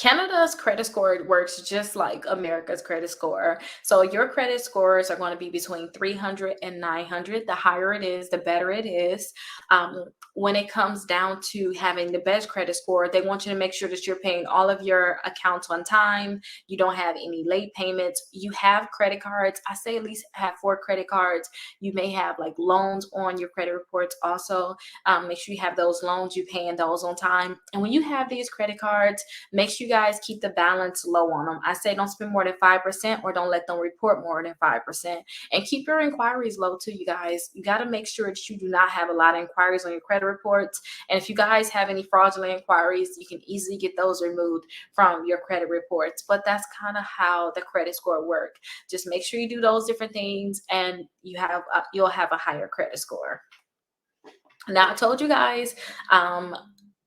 Canada's credit score works just like America's credit score. So your credit scores are going to be between 300 and 900. The higher it is, the better it is. When it comes down to having the best credit score, they want you to make sure that you're paying all of your accounts on time. You don't have any late payments. You have credit cards. I say at least have 4 credit cards. You may have like loans on your credit reports also. Make sure you have those loans, you paying those on time. And when you have these credit cards, make sure you guys keep the balance low on them. I say don't spend more than 5% or don't let them report more than 5%. And keep your inquiries low too, you guys. You got to make sure that you do not have a lot of inquiries on your credit reports. And if you guys have any fraudulent inquiries, you can easily get those removed from your credit reports. But that's kind of how the credit score work. Just make sure you do those different things and you'll have a higher credit score. Now, I told you guys,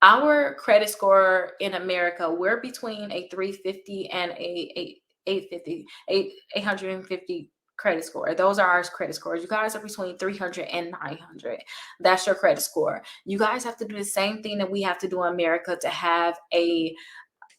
our credit score in America, we're between a 350 and a 850, 850 credit score. Those are our credit scores. You guys are between 300 and 900. That's your credit score. You guys have to do the same thing that we have to do in America to have a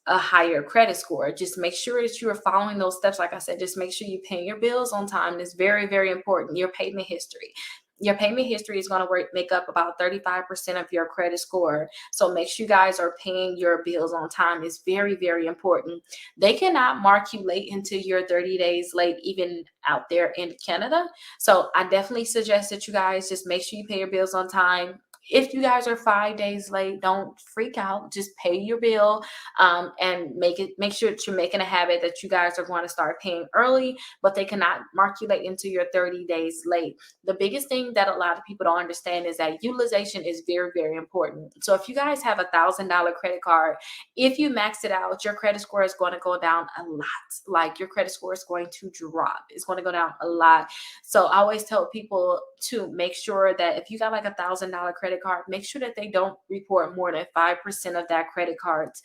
higher credit score. Just make sure that you are following those steps. Like I said, just make sure you pay your bills on time. It's very, very important. Your payment history. Your payment history is going to make up about 35% of your credit score. So make sure you guys are paying your bills on time. It's very, very important. They cannot mark you late until you're 30 days late, even out there in Canada. So I definitely suggest that you guys just make sure you pay your bills on time. If you guys are 5 days late, don't freak out. Just pay your bill, and make sure that you're making a habit that you guys are going to start paying early, but they cannot mark you late until you're 30 days late. The biggest thing that a lot of people don't understand is that utilization is very, very important. So if you guys have $1,000 credit card, if you max it out, your credit score is going to go down a lot. Like your credit score is going to drop. It's going to go down a lot. So I always tell people to make sure that if you got like $1,000 credit card, make sure that they don't report more than 5% of that credit card's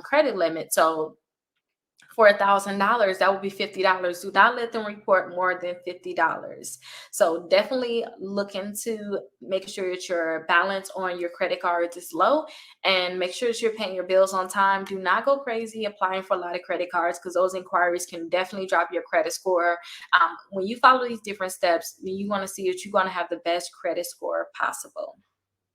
credit limit. So for $1,000, that would be $50. Do not let them report more than $50. So definitely look into making sure that your balance on your credit cards is low, and make sure that you're paying your bills on time. Do not go crazy applying for a lot of credit cards, because those inquiries can definitely drop your credit score. When you follow these different steps, you want to see that you're going to have the best credit score possible.